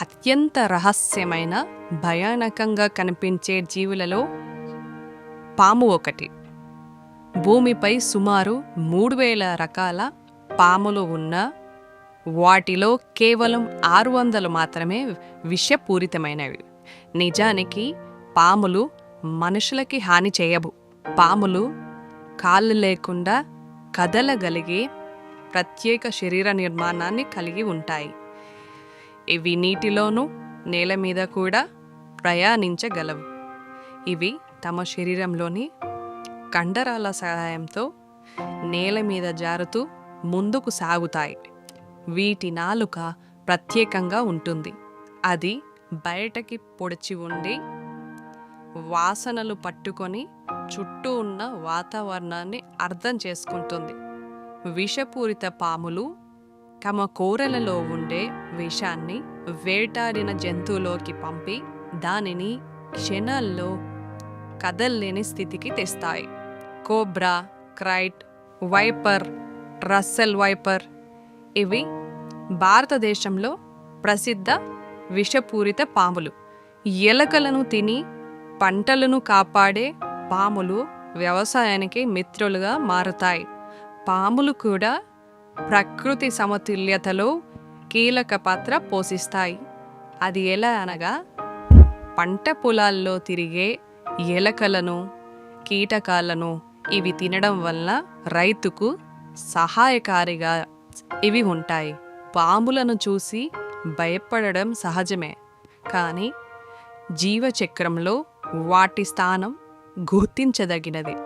అత్యంత రహస్యమైన భయానకంగా కనిపించే జీవులలో పాము ఒకటి. భూమిపై సుమారు 3000 రకాల పాములు ఉన్నా వాటిలో కేవలం 600 మాత్రమే విషపూరితమైనవి. నిజానికి పాములు మనుషులకి హాని చేయవు. పాములు కాళ్ళు లేకుండా కదలగలిగే ప్రత్యేక శరీర నిర్మాణాన్ని కలిగి ఉంటాయి. ఇవి నీటిలోనూ నేల మీద కూడా ప్రయాణించగలవు. ఇవి తమ శరీరంలోని కండరాల సహాయంతో నేల మీద జారుతూ ముందుకు సాగుతాయి. వీటి నాలుక ప్రత్యేకంగా ఉంటుంది. అది బయటకి పొడిచి ఉండి వాసనలు పట్టుకొని చుట్టూ ఉన్న వాతావరణాన్ని అర్థం చేసుకుంటుంది. విషపూరిత పాములు తమ కోరలలో ఉండే విషాన్ని వేటాడిన జంతువులోకి పంపి దానిని క్షణాల్లో కదల్లేని స్థితికి తెస్తాయి. Cobra, krait, viper, Russell viper ఇవి భారతదేశంలో ప్రసిద్ధ విషపూరిత పాములు. ఎలకలను తిని పంటలను కాపాడే పాములు వ్యవసాయానికి మిత్రులుగా మారుతాయి. పాములు కూడా ప్రకృతి సమతుల్యతలో కీలక పాత్ర పోషిస్తాయి. అది ఎలా అనగా, పంట పొలాల్లో తిరిగే ఎలకలను, కీటకాలను ఇవి తినడం వల్ల రైతుకు సహాయకారిగా ఇవి ఉంటాయి. పాములను చూసి భయపడడం సహజమే, కానీ జీవచక్రంలో వాటి స్థానం గుర్తించదగినది.